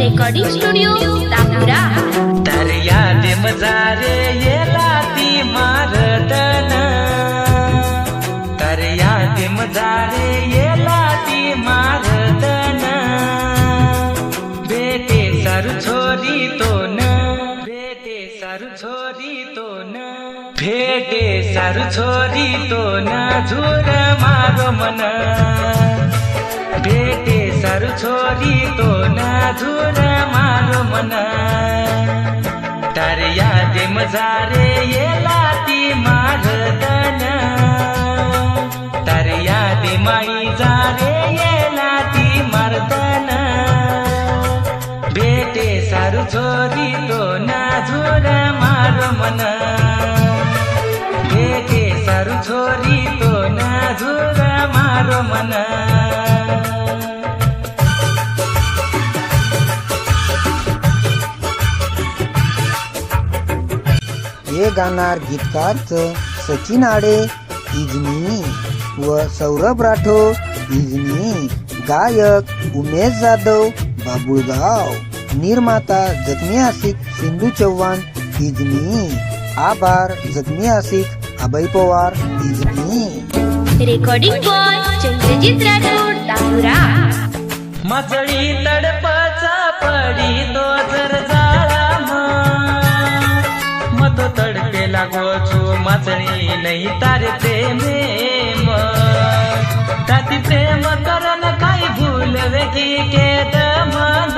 Recording studio तापुरा। तर याद मजारे येला ती मारदन, तर याद मजारे येला ती मारदन, बेटे सारू छोरी तो न, बेटे सारू छोरी तो न, भेटे सारू छोरी तो न झुर मारो मन, भेटे सारू छोरी तो न झुर मारो मन, तर याद मजारे येला ती मारदन, तर याद माई जारे येला ती मारदन, भेटे सारू छोरी तो न झुर मारो मन, भेटे सारू छोरी तो न झुर मारो मन। हे गाणार गीतकार सचिन आडे इजनी व सौरभ राठोड इजनी, गायक उमेश जाधव बाबुळगाव, निर्माता जखमी आशिक सिंधू चव्हाण इजनी, आभार जखमी आशिक अभय पवार इजनी, रेकॉर्डिंग बॉय चंद्रजीत राठोड तापुरा। मजळी तडपचा पडी तो जर जाळा मतो तडपे लागो छो मजळी नाही तारे प्रेमे ताती प्रेम करन काही भूल वेगी के दमन,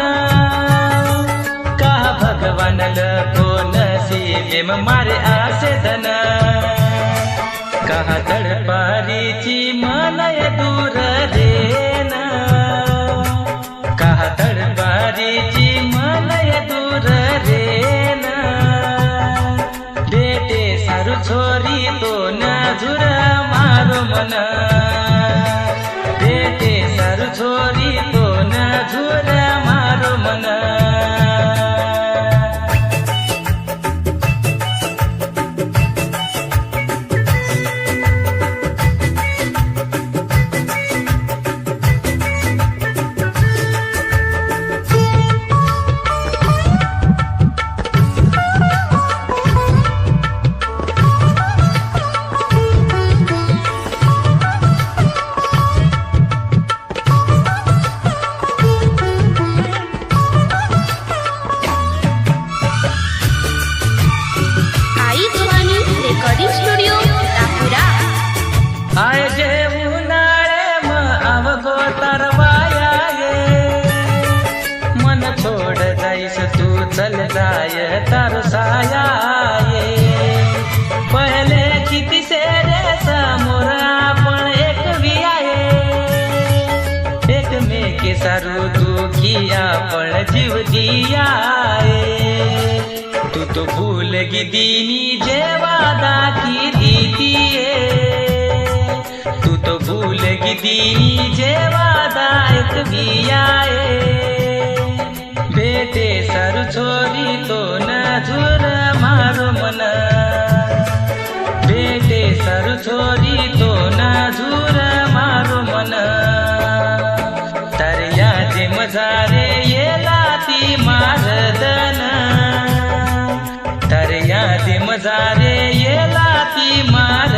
का भगवान लो नसीबे में मारे आसे धन, कहा तड़पारीची मनय दूर रेन, कहा तड़पारीची मनय दूर रेन, बेटे सारू छोरी तो न झुर मारो मन, बेटे सारू छोरी तो न झुर मारो मन। Recording studio तापुरा। आय जे उन्हाळे म अवगो तरवाया ये, मन छोड़ जाईस तू चल जाय तरसाया ये, पहले किती से रे समोर आपण एक वियाये, एकमेके सारू तू किया पण जीव दिया ये, तू तो भूल गी दीनी जे वादा की दीदी, तू तो भूल गी दीनी जे वादा एक दिया, बेटे सारू छोरी तो न झुर मारो मन, बेटे सारू छोरी तो न झुर मारो मन, तर याद मजारे येला ती मारदन, तर याद मजारे येला ती मार